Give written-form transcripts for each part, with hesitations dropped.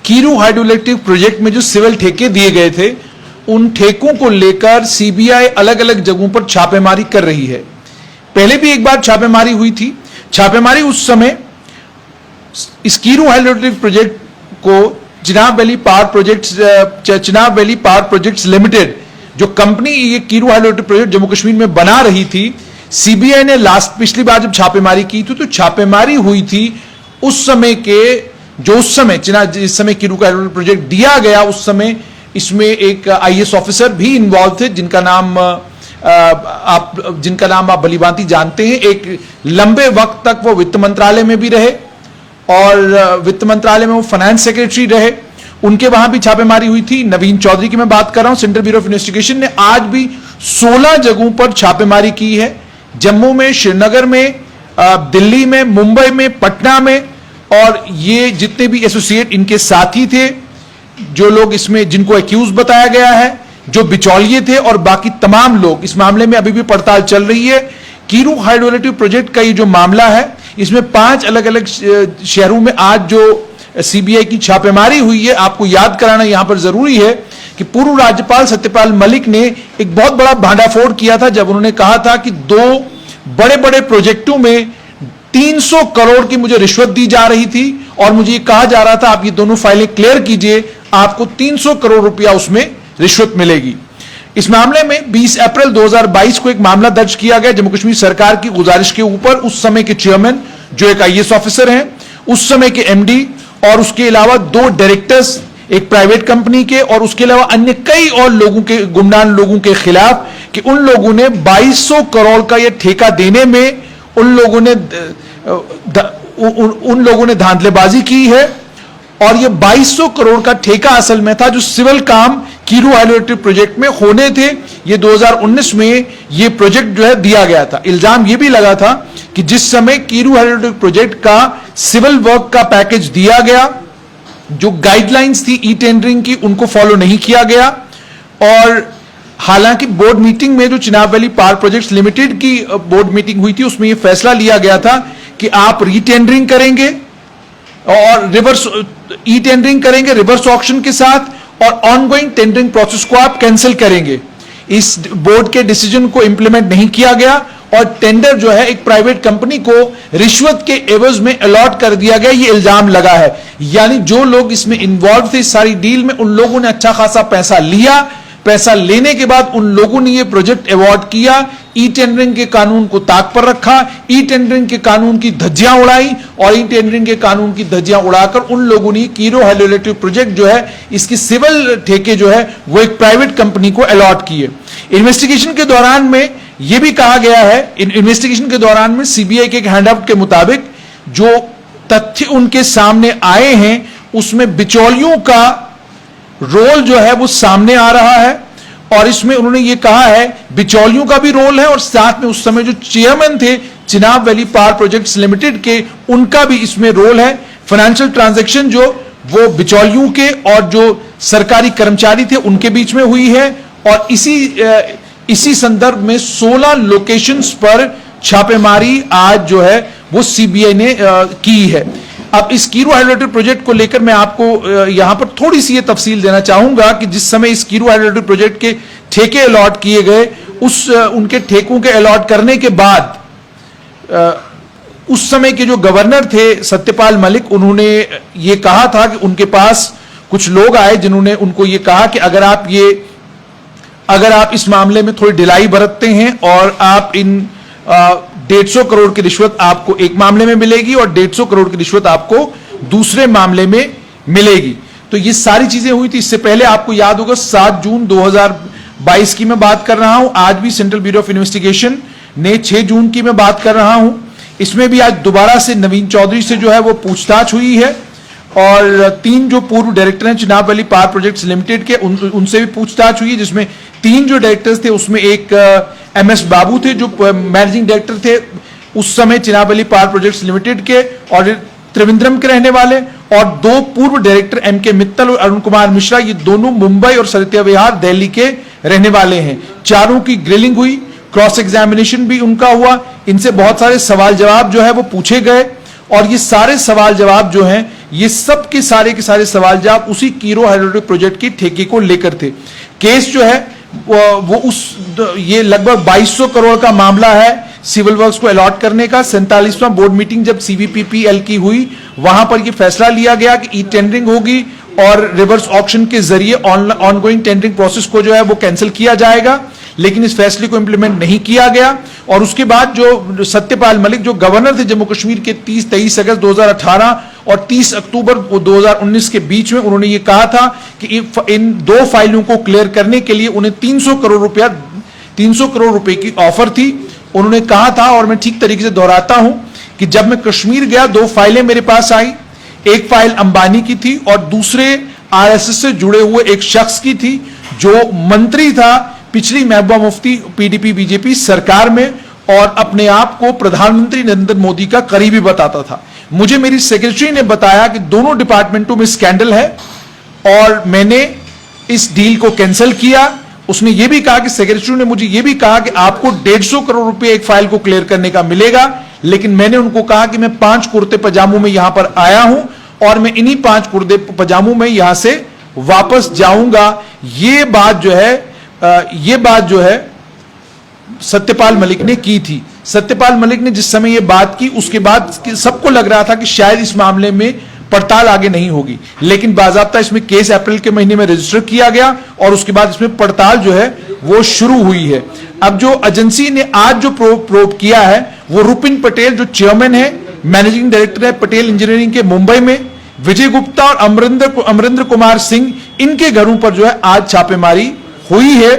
Kiru hydro electric project में जो civil ठेके दिए गए थे, उन ठेकों को लेकर सीबीआई अलग अलग जगहों पर छापेमारी कर रही है। पहले भी एक बार छापेमारी हुई थी। छापेमारी उस समय इस कीरू हाइड्रो इलेक्ट्रिक प्रोजेक्ट को Chenab valley power projects limited, जो कंपनी ये Kiru hydro electric project Jammu Kashmir में बना रही थी, सीबीआई ने पिछली बार जब छापेमारी की थी तो छापेमारी हुई थी उस समय के, जो उस समय जिस समय कीरू का प्रोजेक्ट दिया गया, उस समय इसमें एक आईएएस ऑफिसर भी इन्वॉल्व थे जिनका नाम आप भलीभांति जानते हैं। एक लंबे वक्त तक वो वित्त मंत्रालय में भी रहे और वित्त मंत्रालय में वो फाइनेंस सेक्रेटरी रहे। उनके वहां भी छापेमारी हुई थी। नवीन चौधरी की मैं बात कर रहा हूं। सेंट्रल ब्यूरो ऑफ इन्वेस्टिगेशन ने आज भी 16 जगहों पर छापेमारी की है। जम्मू में, श्रीनगर में, दिल्ली में, मुंबई में, पटना में, और ये जितने भी एसोसिएट इनके साथी थे, जो लोग इसमें जिनको एक्यूज बताया गया है, जो बिचौलिए थे और बाकी तमाम लोग, इस मामले में अभी भी पड़ताल चल रही है। कीरू हाइड्रो इलेक्ट्रिक प्रोजेक्ट का ये जो मामला है, इसमें 5 अलग अलग शहरों में आज जो सीबीआई की छापेमारी हुई है, आपको याद कराना यहां पर जरूरी है कि पूर्व राज्यपाल सत्यपाल मलिक ने एक बहुत बड़ा भांडाफोड़ किया था जब उन्होंने कहा था कि 2 बड़े बड़े प्रोजेक्टों में 300 करोड़ की मुझे रिश्वत दी जा रही थी और मुझे ये कहा जा रहा था आप ये दोनों फाइलें क्लियर कीजिए, आपको 300 करोड़ रुपया उसमें रिश्वत मिलेगी। इस मामले में 20 अप्रैल 2022 को एक मामला दर्ज किया गया जम्मू कश्मीर सरकार की गुजारिश के ऊपर। उस समय के चेयरमैन, जो एक आईएएस ऑफिसर हैं, उस समय के एमडी और उसके अलावा 2 डायरेक्टर्स एक प्राइवेट कंपनी के, और उसके अलावा अन्य कई और लोगों के, गुमनाम लोगों के खिलाफ, कि उन लोगों ने 2200 करोड़ का यह ठेका देने में उन लोगों ने धांधलेबाजी की है। और ये 2200 करोड़ का ठेका असल में था जो सिविल काम कीरू हाइड्रो इलेक्ट्रिक प्रोजेक्ट में होने थे। ये 2019 में ये प्रोजेक्ट जो है दिया गया था। इल्जाम ये भी लगा था कि जिस समय कीरू हाइड्रो इलेक्ट्रिक प्रोजेक्ट का सिविल वर्क का पैकेज दिया गया, जो गाइडलाइंस थी ई टेंडरिंग की, उनको फॉलो नहीं किया गया। और हालांकि बोर्ड मीटिंग में जो Chenab valley power projects limited की बोर्ड मीटिंग हुई थी, उसमें यह फैसला लिया गया था कि आप रीटेंडरिंग करेंगे और रिवर्स ई टेंडरिंग करेंगे रिवर्स ऑक्शन के साथ, और ऑनगोइंग टेंडरिंग प्रोसेस को आप कैंसिल करेंगे। इस बोर्ड के डिसीजन को इंप्लीमेंट नहीं किया गया और टेंडर जो है एक प्राइवेट कंपनी को रिश्वत के एवज में अलॉट कर दिया गया, ये इल्जाम लगा है। यानी जो लोग इसमें इन्वॉल्व थे इस सारी डील में, उन लोगों ने अच्छा खासा पैसा लिया। पैसा लेने के बाद उन लोगों ने ये प्रोजेक्ट अवॉर्ड किया, ई टेंडरिंग के कानून को ताक पर रखा, ई टेंडरिंग के कानून की धज्जियां उड़ाई, और ई टेंडरिंग के कानून की धज्जियां उड़ाकर उन लोगों ने कीरू हाइड्रो इलेक्ट्रिक प्रोजेक्ट जो है, इसकी सिविल ठेके जो है वो एक प्राइवेट कंपनी को अलॉट किए। इन्वेस्टिगेशन के दौरान में यह भी कहा गया है, इन्वेस्टिगेशन के दौरान में सीबीआई के एक हैंडआउट के मुताबिक जो तथ्य उनके सामने आए हैं, उसमें बिचौलियों का रोल जो है वो सामने आ रहा है। और इसमें उन्होंने ये कहा है बिचौलियों का भी रोल है, और साथ में उस समय जो चेयरमैन थे Chenab valley power projects limited के, उनका भी इसमें रोल है। फाइनेंशियल ट्रांजैक्शन जो वो बिचौलियों के और जो सरकारी कर्मचारी थे उनके बीच में हुई है। और इसी संदर्भ में 16 लोकेशंस पर छापेमारी आज जो है वो सीबीआई ने की है। अब इस कीरू हाइड्रो इलेक्ट्रिक प्रोजेक्ट को लेकर मैं आपको यहां पर थोड़ी सी ये तफसील देना चाहूंगा कि जिस समय इस कीरू हाइड्रो इलेक्ट्रिक प्रोजेक्ट के ठेके अलॉट किए गए, उनके ठेकों के अलॉट करने के बाद उस समय के जो गवर्नर थे सत्यपाल मलिक, उन्होंने ये कहा था कि उनके पास कुछ लोग आए जिन्होंने उनको ये कहा कि अगर आप इस मामले में थोड़ी ढिलाई बरतते हैं और आप इन 150 करोड़ की रिश्वत आपको एक मामले में मिलेगी और 150 करोड़ की रिश्वत आपको दूसरे मामले में मिलेगी। तो ये सारी चीजें हुई थी। इससे पहले आपको याद होगा 7 जून 2022 की मैं बात कर रहा हूं। आज भी सेंट्रल ब्यूरो ऑफ इन्वेस्टिगेशन ने 6 जून की मैं बात कर रहा हूं। इसमें भी आज दोबारा से नवीन चौधरी से जो है वो पूछताछ हुई है, और 3 जो पूर्व डायरेक्टर हैं Chenab valley power projects limited के, उनसे भी पूछताछ हुई है, जिसमें 3 जो डायरेक्टर्स थे उसमें एक एमएस बाबू थे जो मैनेजिंग डायरेक्टर थे उस समय Chenab valley power projects limited के और त्रिवेंद्रम के रहने वाले, और 2 पूर्व डायरेक्टर एमके मित्तल और अरुण कुमार मिश्रा, ये दोनों मुंबई और सरिता विहार दिल्ली के रहने वाले हैं। चारों की ग्रिलिंग हुई, क्रॉस एग्जामिनेशन भी उनका हुआ, इनसे बहुत सारे सवाल जवाब जो है वो पूछे गए, और ये सारे सवाल जवाब जो हैं ये सब के सारे सवाल जवाब उसी कीरो हाइड्रोइलेक्ट्रिक प्रोजेक्ट के ठेके को लेकर थे। केस जो है ये लगभग 2200 करोड़ का मामला है सिविल वर्क्स को अलॉट करने का। 47वां बोर्ड मीटिंग जब सीवीपीपीएल की हुई, वहां पर यह फैसला लिया गया कि ई टेंडरिंग होगी और रिवर्स ऑक्शन के जरिए ऑनगोइंग टेंडरिंग प्रोसेस को जो है वो कैंसिल किया जाएगा, लेकिन इस फैसले को इंप्लीमेंट नहीं किया गया। और उसके बाद जो सत्यपाल मलिक जो गवर्नर थे जम्मू कश्मीर के 23 अगस्त 2018 और 30 अक्टूबर 2019 के बीच में, उन्होंने ये कहा था कि इन दो फाइलों को क्लियर करने के लिए उन्हें 300 करोड़ रुपए की ऑफर थी। उन्होंने कहा था, और मैं ठीक तरीके से दोहराता हूं, कि जब मैं कश्मीर गया 2 फाइलें मेरे पास आई। एक फाइल अंबानी की थी और दूसरे आरएसएस से जुड़े हुए एक शख्स की थी जो मंत्री था पिछली महबूबा मुफ्ती पीडीपी बीजेपी सरकार में और अपने आप को प्रधानमंत्री नरेंद्र मोदी का करीबी बताता था। मुझे मेरी सेक्रेटरी ने बताया कि दोनों डिपार्टमेंटों में स्कैंडल है और मैंने इस डील को कैंसिल किया। उसने यह भी कहा कि सेक्रेटरी ने मुझे यह भी कहा कि आपको 150 करोड़ रुपए एक फाइल को क्लियर करने का मिलेगा, लेकिन मैंने उनको कहा कि मैं 5 कुर्ते पजामों में यहां पर आया हूं और मैं इन्हीं 5 कुर्ते पजामों में यहां से वापस जाऊंगा। ये बात जो है सत्यपाल मलिक ने की थी। सत्यपाल मलिक ने जिस समय यह बात की, उसके बाद सबको लग रहा था कि शायद इस मामले में पड़ताल आगे नहीं होगी, लेकिन बाकायदा इसमें केस अप्रैल के महीने में रजिस्टर किया गया और उसके बाद इसमें पड़ताल जो है वो शुरू हुई है। अब जो एजेंसी ने आज जो प्रोब किया है वो रुपिन पटेल जो चेयरमैन है, मैनेजिंग डायरेक्टर है पटेल इंजीनियरिंग के मुंबई में, विजय गुप्ता और अमरिंदर कुमार सिंह, इनके घरों पर जो है आज छापेमारी हुई है।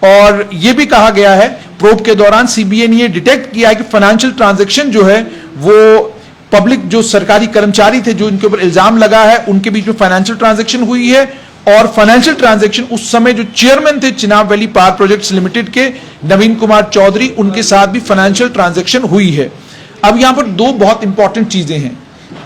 और यह भी कहा गया है प्रोब के दौरान सीबीआई ने यह डिटेक्ट किया है कि फाइनेंशियल ट्रांजैक्शन जो है वो पब्लिक जो सरकारी कर्मचारी थे जो इनके ऊपर इल्जाम लगा है उनके बीच में फाइनेंशियल ट्रांजैक्शन हुई है। और फाइनेंशियल ट्रांजैक्शन उस समय जो चेयरमैन थे Chenab valley power projects limited के नवीन कुमार चौधरी, उनके साथ भी फाइनेंशियल ट्रांजैक्शन हुई है। अब यहां पर 2 बहुत इंपॉर्टेंट चीजें हैं।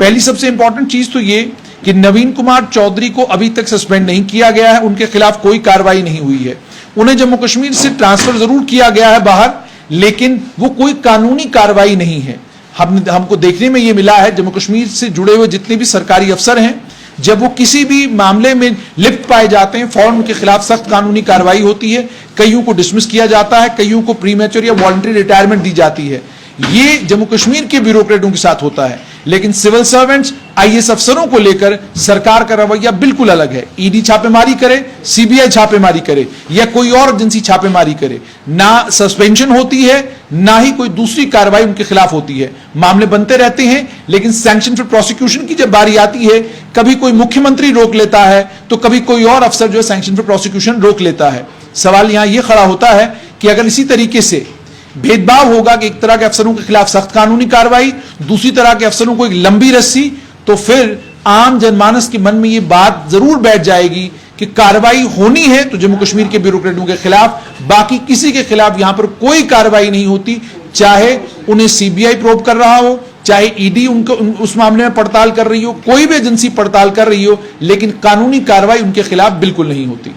पहली सबसे इंपॉर्टेंट चीज तो ये कि नवीन कुमार चौधरी को अभी तक सस्पेंड नहीं किया गया है, उनके खिलाफ कोई कार्रवाई नहीं हुई है। उन्हें जम्मू कश्मीर से ट्रांसफर जरूर किया गया है बाहर, लेकिन वो कोई कानूनी कार्रवाई नहीं है। हमको देखने में यह मिला है जम्मू कश्मीर से जुड़े हुए जितने भी सरकारी अफसर हैं, जब वो किसी भी मामले में लिप्त पाए जाते हैं फौरन उनके खिलाफ सख्त कानूनी कार्रवाई होती है। कईयों को डिसमिस किया जाता है, कईयों को प्रीमेच्योर या वॉलंटरी रिटायरमेंट दी जाती है। ये जम्मू कश्मीर के ब्यूरोक्रेटों के साथ होता है, लेकिन सिविल सर्वेंट्स आईएएस अफसरों को लेकर सरकार का रवैया बिल्कुल अलग है। ईडी छापेमारी करे, सीबीआई छापेमारी करे या कोई और एजेंसी छापेमारी करे, ना सस्पेंशन होती है ना ही कोई दूसरी कार्रवाई उनके खिलाफ होती है। मामले बनते रहते हैं, लेकिन सैंक्शन फॉर प्रोसिक्यूशन की जब बारी आती है, कभी कोई मुख्यमंत्री रोक लेता है तो कभी कोई और अफसर जो है सैंक्शन फॉर प्रोसिक्यूशन रोक लेता है। सवाल यहां यह खड़ा होता है कि अगर इसी तरीके से भेदभाव होगा कि एक तरह के अफसरों के खिलाफ सख्त कानूनी कार्रवाई, दूसरी तरह के अफसरों को एक लंबी रस्सी, तो फिर आम जनमानस के मन में यह बात जरूर बैठ जाएगी कि कार्रवाई होनी है तो जम्मू कश्मीर के ब्यूरोक्रेटों के खिलाफ, बाकी किसी के खिलाफ यहां पर कोई कार्रवाई नहीं होती। चाहे उन्हें सीबीआई प्रोब कर रहा हो, चाहे ईडी उनको उस मामले में पड़ताल कर रही हो, कोई भी एजेंसी पड़ताल कर रही हो, लेकिन कानूनी कार्रवाई उनके खिलाफ बिल्कुल नहीं होती।